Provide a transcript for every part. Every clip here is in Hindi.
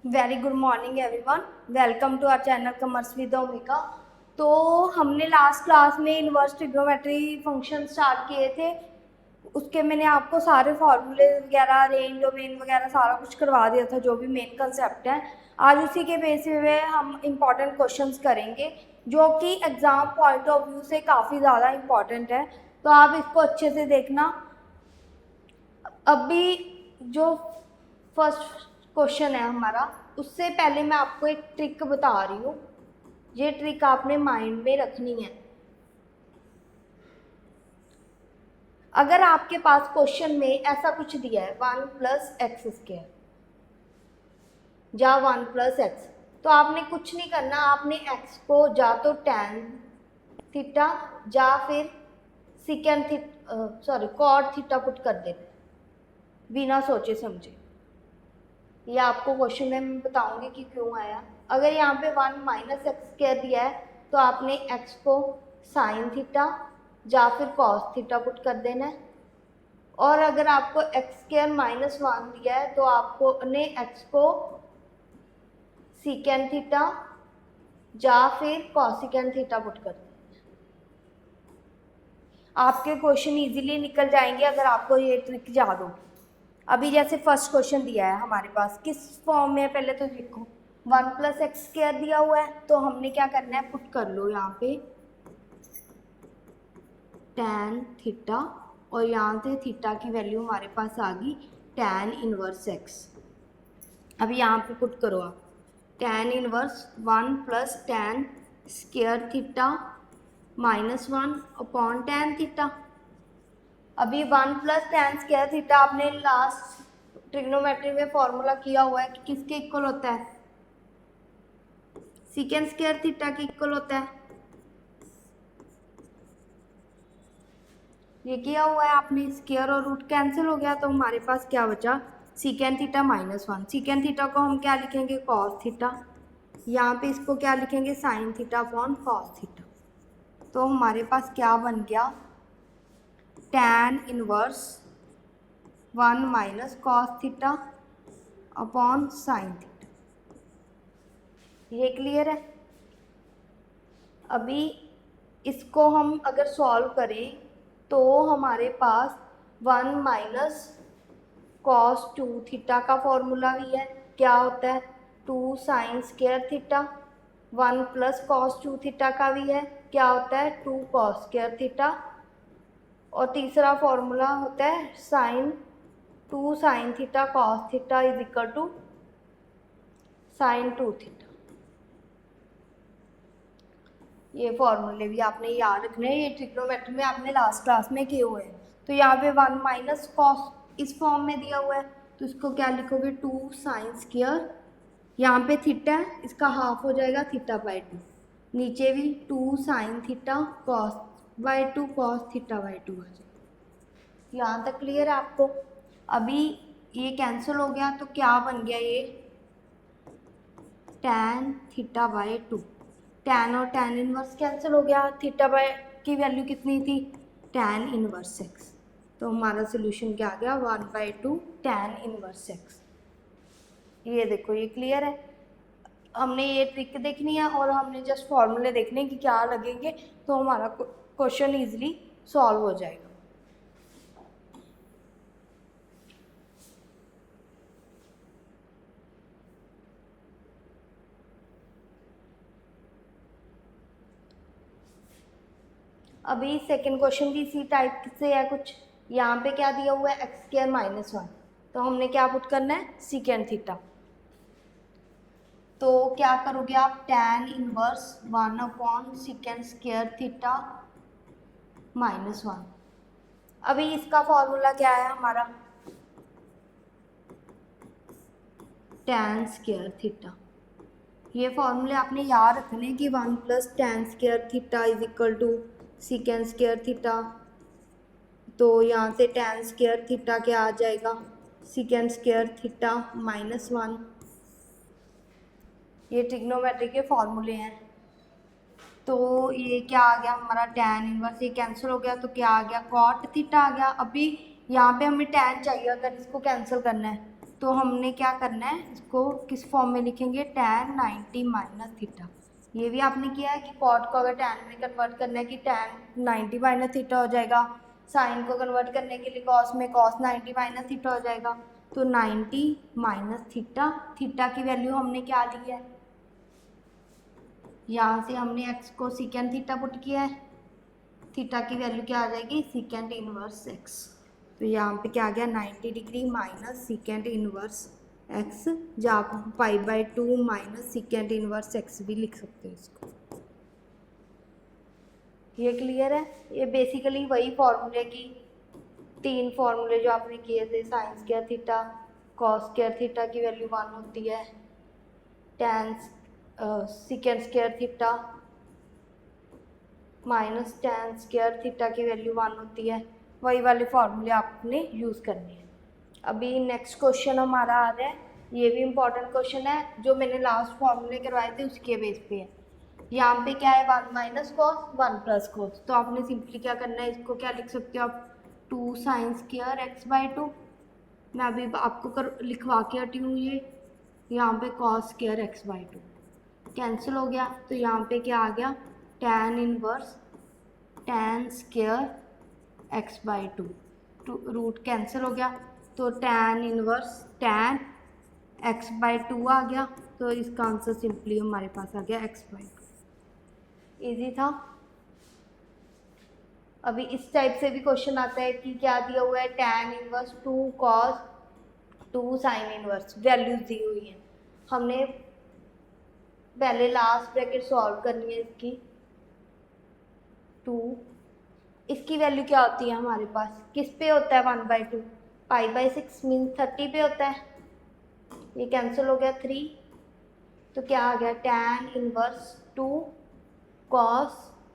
Very good morning everyone. Welcome to our channel commerce with Omika. तो हमने लास्ट क्लास में इनवर्स ट्रिग्नोमेट्री फंक्शन स्टार्ट किए थे। उसके मैंने आपको सारे फार्मूले वगैरह, रेंज डोमेन वगैरह सारा कुछ करवा दिया था, जो भी मेन कंसेप्ट है। आज उसी के बेसिस पे हम इम्पॉर्टेंट क्वेश्चंस करेंगे, जो कि एग्ज़ाम पॉइंट ऑफ व्यू से काफ़ी ज़्यादा इम्पॉर्टेंट है। तो आप इसको अच्छे से देखना। अभी जो फर्स्ट क्वेश्चन है हमारा, उससे पहले मैं आपको एक ट्रिक बता रही हूँ। ये ट्रिक आपने माइंड में रखनी है। अगर आपके पास क्वेश्चन में ऐसा कुछ दिया है 1 + x² या 1 + x, तो आपने कुछ नहीं करना। आपने x को या तो tan थीटा या फिर cot थीटा पुट कर देना, बिना सोचे समझे। ये आपको क्वेश्चन में मैं बताऊंगी कि क्यों आया। अगर यहाँ पे 1 - x² दिया है, तो आपने x को साइन थीटा या फिर कॉस थीटा पुट कर देना है। और अगर आपको x² - 1 दिया है, तो आपको ने x को सीकेंड थीटा या फिर कॉसिकेंड थीटा पुट कर देना है। आपके क्वेश्चन इजीली निकल जाएंगे अगर आपको ये ट्रिक याद हो। अभी जैसे फर्स्ट क्वेश्चन दिया है हमारे पास, किस फॉर्म में, पहले तो देखो 1 + x² दिया हुआ है, तो हमने क्या करना है, पुट कर लो यहाँ पे tan थीटा, और यहाँ से थीटा की वैल्यू हमारे पास आ गई tan इनवर्स x। अभी यहाँ पे पुट करो आप tan inverse 1 + tan² theta -1 upon tan theta. अभी 1 + tan² थीटा आपने लास्ट ट्रिग्नोमेट्री में फॉर्मूला किया हुआ है कि किसके इक्वल होता है, सीकेंड² थीटा के इक्वल होता है। ये किया हुआ है आपने, स्क्वायर और रूट कैंसिल हो गया, तो हमारे पास क्या बचा, सीकेंड थीटा -1। सीकेंड थीटा को हम क्या लिखेंगे, कॉस थीटा। यहाँ पे इसको क्या लिखेंगे, sine theta upon cos theta. तो हमारे पास क्या बन गया, tan inverse 1 - cos theta upon sine theta. ये क्लियर है। अभी इसको हम अगर सॉल्व करें, तो हमारे पास 1 - cos 2 थीटा का फॉर्मूला भी है। क्या होता है, 2 sin² थीटा। 1 + cos 2 थीटा का भी है। क्या होता है, 2 cos² थीटा। और तीसरा फॉर्मूला होता है 2 sin theta cos theta is equal to sin 2 theta. ये फॉर्मूले भी आपने याद रखने हैं। ये ट्रिग्नोमेट्री में आपने लास्ट क्लास में किए हुए हैं। तो यहाँ पे 1 - cos इस फॉर्म में दिया हुआ है, तो इसको क्या लिखोगे, 2 sin²। यहाँ पे थीटा है, इसका हाफ हो जाएगा θ/2। नीचे भी 2 sin थीटा cos/2 cos θ/2 आ जाएगा। यहाँ तक क्लियर है आपको। अभी ये कैंसिल हो गया, तो क्या बन गया, ये tan θ/2। tan और tan इनवर्स कैंसिल हो गया, की वैल्यू कितनी थी, tan इनवर्स x। तो हमारा सोल्यूशन क्या आ गया, 1/2 tan इनवर्स x। ये देखो, ये क्लियर है। हमने ये ट्रिक देखनी है और हमने जस्ट फॉर्मूले देखने कि क्या लगेंगे, तो हमारा क्वेश्चन इजीली सॉल्व हो जाएगा। अभी सेकंड क्वेश्चन भी इसी टाइप से है कुछ। यहाँ पे क्या दिया हुआ है, x² - 1। तो हमने क्या पुट करना है, सीकेंड थीटा। तो क्या करोगे आप, tan इनवर्स 1 अपॉन सीकेंड² थीटा -1। अभी इसका फॉर्मूला क्या है हमारा, tan² थीटा। ये फॉर्मूले आपने याद रखने कि 1 + tan² theta is equal to second थीटा। तो यहाँ से tan² थीटा क्या आ जाएगा, सीकेंड² थीटा -1। ये ट्रिग्नोमेट्री के फॉर्मूले हैं। तो ये क्या आ गया हमारा, tan इनवर्स, ये कैंसिल हो गया, तो क्या आ गया, cot थीटा आ गया। अभी यहाँ पे हमें tan चाहिए, अगर इसको कैंसिल करना है, तो हमने क्या करना है, इसको किस फॉर्म में लिखेंगे, tan 90 माइनस थीटा। ये भी आपने किया है कि कॉट को अगर tan में कन्वर्ट करना है कि tan 90 माइनस थीटा हो जाएगा, साइन को कन्वर्ट करने के लिए कॉस में cos 90 माइनस थीटा हो जाएगा। तो 90 माइनस थीटा, थीटा की वैल्यू हमने क्या ली है, यहाँ से हमने x को सीकेंड थीटा पुट किया है, थीटा की वैल्यू क्या आ जाएगी, सीकेंड इनवर्स x। तो यहाँ पे क्या आ गया, 90 डिग्री माइनस सीकेंड इनवर्स x, जहाँ आप π/2 माइनस सीकेंड इनवर्स x भी लिख सकते हो इसको। ये क्लियर है। ये बेसिकली वही फॉर्मूले की 3 फॉर्मूले जो आपने किए थे, sine square theta, cos square theta की वैल्यू 1 होती है, tan secant square theta minus tan square theta की वैल्यू 1 होती है। वही वाले फॉर्मूले आपने यूज़ करने हैं। अभी नेक्स्ट क्वेश्चन हमारा आ रहा है, ये भी इम्पोर्टेंट क्वेश्चन है, जो मैंने लास्ट फॉर्मूले करवाए थे उसके बेस पे है। यहाँ पे क्या है, 1 माइनस कॉस 1 प्लस कॉस। तो आपने सिंपली क्या करना है, इसको क्या लिख सकते हो आप, 2 साइन स्क्वायर x/2। मैं अभी आपको लिखवा के हटी हूँ ये, यहाँ पे कॉस स्क्वायर x/2 कैंसिल हो गया। तो यहाँ पे क्या आ गया, tan inverse tan square x/2, root cancel हो गया, तो tan इनवर्स tan x/2 आ गया। तो इसका आंसर सिंपली हमारे पास आ गया x/2। इजी था। अभी इस टाइप से भी क्वेश्चन आता है कि क्या दिया हुआ है, tan inverse 2 cos 2 sine inverse, values दी हुई है। हमने पहले लास्ट ब्रैकेट सॉल्व करनी है इसकी, 2, इसकी वैल्यू क्या होती है हमारे पास, किस पे होता है 1/2, π/6 मीन 30 पे होता है। ये कैंसिल हो गया 3, तो क्या आ गया, tan inverse 2 cos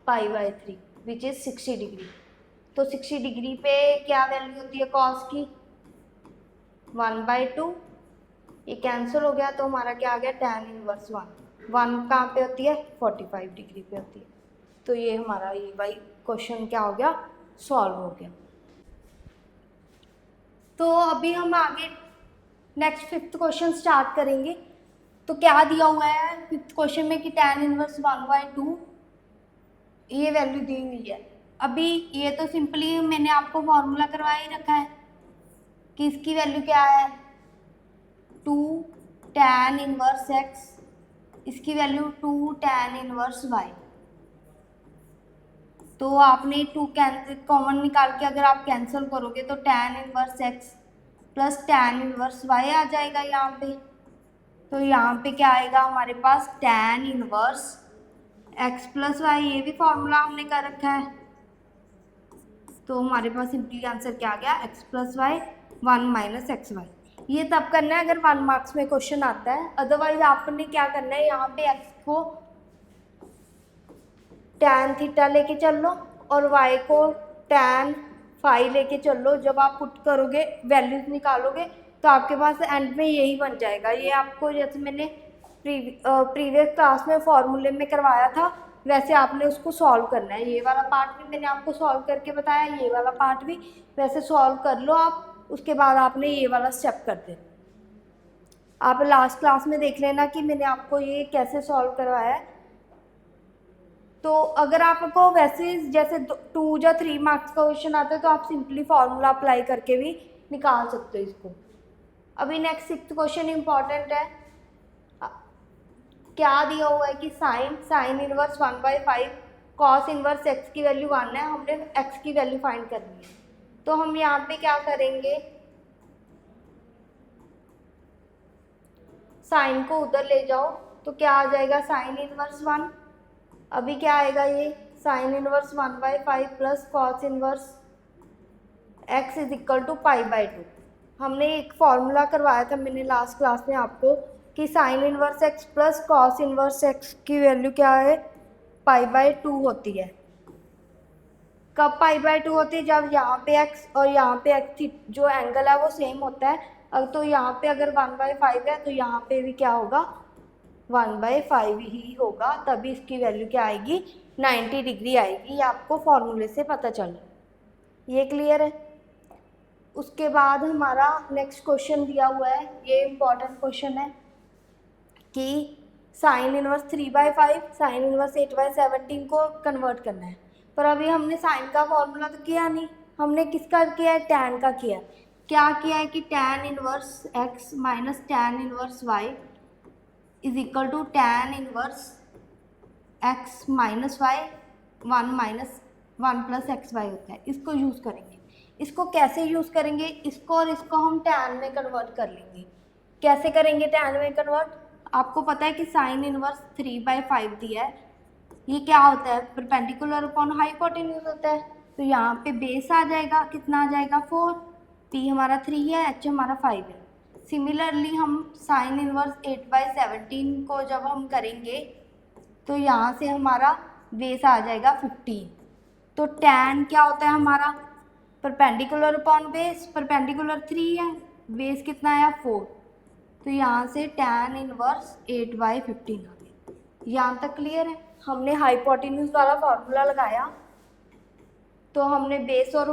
π/3 which is 60 degree. तो 60 डिग्री पे क्या वैल्यू होती है cos की, 1/2, ये कैंसिल हो गया, तो हमारा क्या आ गया, tan इनवर्स 1 कहाँ पे होती है, 45 डिग्री पे होती है। तो ये हमारा ये भाई क्वेश्चन क्या हो गया, सॉल्व हो गया। तो अभी हम आगे नेक्स्ट 5th क्वेश्चन स्टार्ट करेंगे। तो क्या दिया हुआ है 5th क्वेश्चन में कि tan इनवर्स 1/2 ये वैल्यू दी हुई है। अभी ये तो सिंपली मैंने आपको फॉर्मूला करवा ही रखा है कि इसकी वैल्यू क्या है, 2 tan इनवर्स x, इसकी वैल्यू 2 tan इनवर्स y। तो आपने 2 कॉमन निकाल के अगर आप कैंसिल करोगे तो tan inverse x plus tan inverse y आ जाएगा यहाँ पे। तो यहाँ पे क्या आएगा हमारे पास, tan inverse x plus y, ये भी फॉर्मूला हमने कर रखा है। तो हमारे पास सिंपली आंसर क्या आ गया, x plus y 1 minus x y. ये तब करना है अगर 1 मार्क्स में क्वेश्चन आता है, अदरवाइज आपने क्या करना है, यहाँ पे x को tan थीटा लेके चल लो और y को tan फाई लेके चल लो। जब आप पुट करोगे वैल्यूज निकालोगे तो आपके पास एंड में यही बन जाएगा। ये आपको जैसे मैंने प्रीवियस क्लास में फॉर्मूले में करवाया था वैसे आपने उसको सॉल्व करना है। ये वाला पार्ट भी मैंने आपको सॉल्व करके बताया, ये वाला पार्ट भी वैसे सॉल्व कर लो आप, उसके बाद आपने ये वाला स्टेप कर देना। आप लास्ट क्लास में देख लेना कि मैंने आपको ये कैसे सॉल्व करवाया है। तो अगर आपको वैसे जैसे 2 या 3 मार्क्स का क्वेश्चन आता है तो आप सिंपली फॉर्मूला अप्लाई करके भी निकाल सकते हो इसको। अभी नेक्स्ट 6th क्वेश्चन इम्पॉर्टेंट है। क्या दिया हुआ है कि sign inverse 1/5 cos inverse x की वैल्यू 1 है, हमने एक्स की वैल्यू फाइंड करनी है। तो हम यहाँ पे क्या करेंगे, साइन को उधर ले जाओ तो क्या आ जाएगा, साइन इनवर्स 1। अभी क्या आएगा, ये sine inverse 1/5 plus cos inverse x is equal to π/2। हमने एक फॉर्मूला करवाया था मैंने लास्ट क्लास में आपको कि sine inverse x plus cos inverse x की वैल्यू क्या है, π/2 होती है। कब π/2 होती है, जब यहाँ पे x और यहाँ पे x जो एंगल है वो सेम होता है। तो यहाँ पे अगर 1/5 है तो यहाँ पे भी क्या होगा, 1/5 ही होगा, तभी इसकी वैल्यू क्या आएगी, 90 डिग्री आएगी। ये आपको फॉर्मूले से पता चल, ये क्लियर है। उसके बाद हमारा नेक्स्ट क्वेश्चन दिया हुआ है, ये इम्पॉर्टेंट क्वेश्चन है कि साइन इनवर्स 3/5 साइन इनवर्स 8/17 को कन्वर्ट करना है। पर अभी हमने साइन का फॉर्मूला तो किया नहीं, हमने किसका किया है, टैन का किया। क्या किया है कि tan inverse x minus tan inverse y is equal to tan inverse x minus y 1 plus x y होता है। इसको यूज़ करेंगे। इसको कैसे यूज़ करेंगे, इसको और इसको हम टैन में कन्वर्ट कर लेंगे। कैसे करेंगे टैन में कन्वर्ट, आपको पता है कि साइन इनवर्स 3/5 दिया है, ये क्या होता है, परपेंडिकुलर अपॉन हाइपोटेन्यूज होता है। तो यहाँ पे बेस आ जाएगा, कितना आ जाएगा 4, p हमारा 3 है, h हमारा 5 है। सिमिलरली हम साइन इनवर्स 8/17 को जब हम करेंगे तो यहाँ से हमारा बेस आ जाएगा 15। तो टैन क्या होता है हमारा, परपेंडिकुलर अपॉन बेस, परपेंडिकुलर 3 है, बेस कितना आया 4। तो यहाँ से टैन इनवर्स 8/15 आ गया। यहाँ तक क्लियर है। हमने हाइपोटेन्यूज वाला फॉर्मूला लगाया, तो हमने बेस और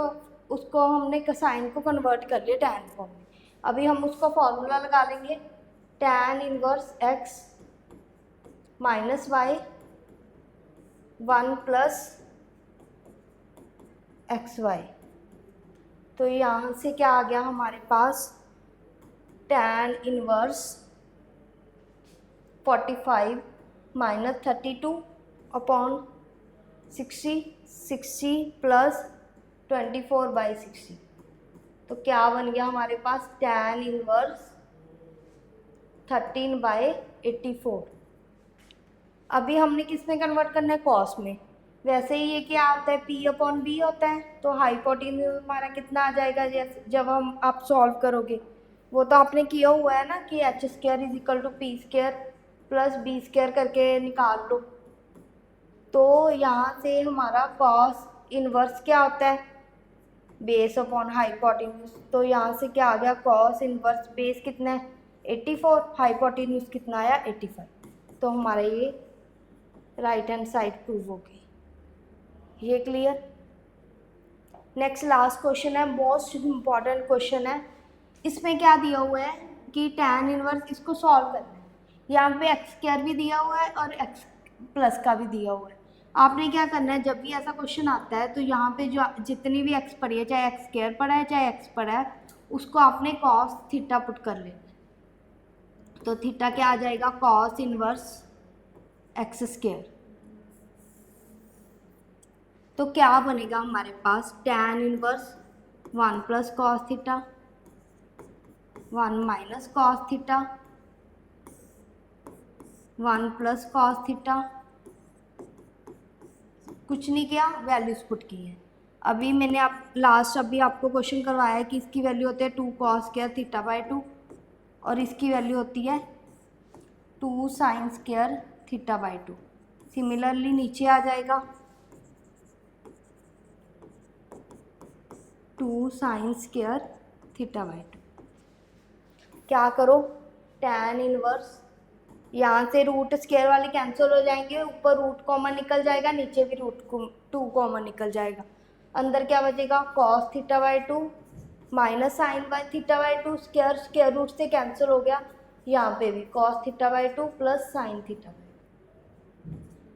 उसको हमने साइन को कन्वर्ट कर लिया टैन फॉर्म में। अभी हम उसका फॉर्मूला लगा लेंगे, tan inverse x minus y 1 plus x y. तो यहाँ से क्या आ गया हमारे पास, tan inverse 45 minus 32 upon 60 plus 24/60। तो क्या बन गया हमारे पास, टैन इनवर्स 13/84। अभी हमने किस में कन्वर्ट करना है, कॉस में। वैसे ही ये क्या होता है, p अपॉन b होता है। तो हाइपोटेन्यूज हमारा कितना आ जाएगा, जैसे जब हम आप सॉल्व करोगे, वो तो आपने किया हुआ है ना कि h² is equal to p square plus b square करके निकाल लो। तो यहाँ से हमारा कॉस इनवर्स क्या होता है, बेस अपॉन हाइपोटेन्यूज। तो यहाँ से क्या आ गया, कॉस इनवर्स बेस कितना है 84, हाइपोटेन्यूज कितना आया 85। तो हमारा ये राइट हैंड साइड प्रूव हो गई। ये क्लियर। नेक्स्ट लास्ट क्वेश्चन है, मोस्ट इम्पॉर्टेंट क्वेश्चन है। इसमें क्या दिया हुआ है कि टैन इनवर्स, इसको सॉल्व करना है। यहाँ पे x² भी दिया हुआ है और x प्लस का भी दिया हुआ है। आपने क्या करना है, जब भी ऐसा क्वेश्चन आता है तो यहाँ पे जो जितनी भी x पड़ी है, चाहे x² पड़ा है चाहे x पड़ा है, उसको आपने cos थीटा पुट कर लेना। तो थीटा क्या आ जाएगा, cos इनवर्स x²। तो क्या बनेगा हमारे पास, tan inverse 1 plus cos theta 1 minus cos theta 1 plus cos theta. कुछ नहीं किया, वैल्यूज पुट की है। अभी मैंने अभी आपको क्वेश्चन करवाया है कि इसकी वैल्यू होती है 2 कॉस स्क्वायर थीटा/2 और इसकी वैल्यू होती है 2 साइन स्क्वायर थीटा/2। सिमिलरली नीचे आ जाएगा 2 साइन स्क्वायर थीटा/2। क्या करो, टैन इनवर्स, यहाँ से रूट स्क्वायर वाले कैंसिल हो जाएंगे, ऊपर रूट कॉमन निकल जाएगा, नीचे भी रूट 2 कॉमन निकल जाएगा। अंदर क्या बचेगा, cos थीटा/2 minus sign थीटा/2, square root से कैंसिल हो गया। यहाँ पे भी कॉस थीटा/2 प्लस साइन थीटा/2।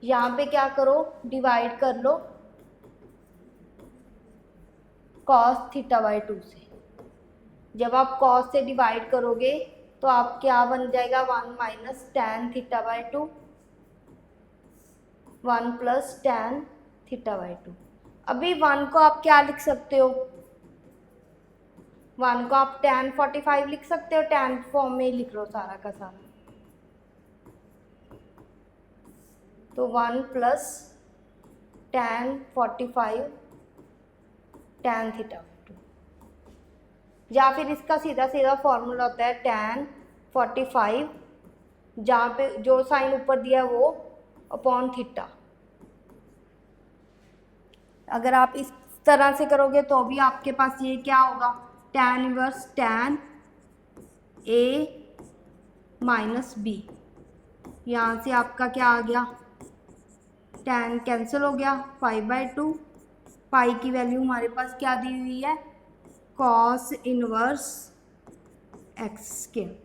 यहाँ पे क्या करो, डिवाइड कर लो कॉस थीटा/2 से। जब आप कॉस से डिवाइड करोगे तो आप क्या बन जाएगा, 1 माइनस टैन थीटा/2 1 प्लस टैन थीटा/2। अभी 1 को आप क्या लिख सकते हो, 1 को आप टैन 45 लिख सकते हो, टैन फॉर्म में ही लिख लो सारा का सारा। तो 1 प्लस टैन 45 टैन थीटा/2, या फिर इसका सीधा सीधा फॉर्मूला होता है टैन 45, जहाँ पे जो साइन ऊपर दिया है वो अपॉन थीटा। अगर आप इस तरह से करोगे तो भी आपके पास ये क्या होगा, tan inverse tan A minus B. यहाँ से आपका क्या आ गया, टैन कैंसिल हो गया, 5/2, पाई की वैल्यू हमारे पास क्या दी हुई है, कॉस इनवर्स एक्स स्क्वायर।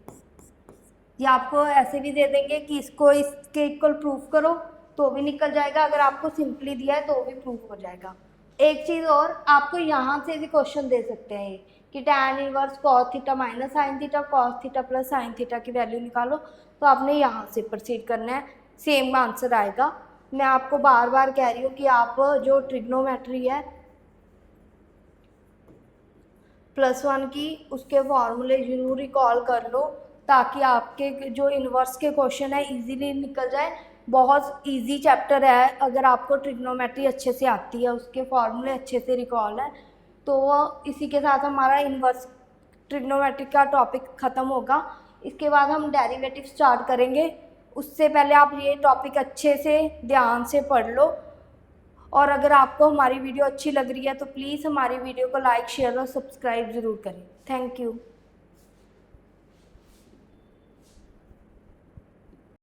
ये आपको ऐसे भी दे देंगे कि इसको इसके इक्वल प्रूफ करो तो भी निकल जाएगा, अगर आपको सिंपली दिया है तो भी प्रूफ हो जाएगा। एक चीज़ और, आपको यहाँ से भी क्वेश्चन दे सकते हैं कि tan inverse cos theta minus sine theta cos theta plus sine theta की वैल्यू निकालो, तो आपने यहाँ से प्रोसीड करना है, सेम आंसर आएगा। मैं आपको बार बार कह रही हूँ कि आप जो ट्रिग्नोमेट्री है +1 की, उसके फॉर्मूले ज़रूर रिकॉल कर लो ताकि आपके जो इन्वर्स के क्वेश्चन है इजीली निकल जाए। बहुत इजी चैप्टर है, अगर आपको ट्रिग्नोमेट्री अच्छे से आती है, उसके फॉर्मूले अच्छे से रिकॉल है, तो इसी के साथ हमारा इन्वर्स ट्रिग्नोमेट्री का टॉपिक ख़त्म होगा। इसके बाद हम डेरिवेटिव स्टार्ट करेंगे, उससे पहले आप ये टॉपिक अच्छे से ध्यान से पढ़ लो। और अगर आपको हमारी वीडियो अच्छी लग रही है तो प्लीज़ हमारी वीडियो को लाइक शेयर और सब्सक्राइब ज़रूर करें। Thank you.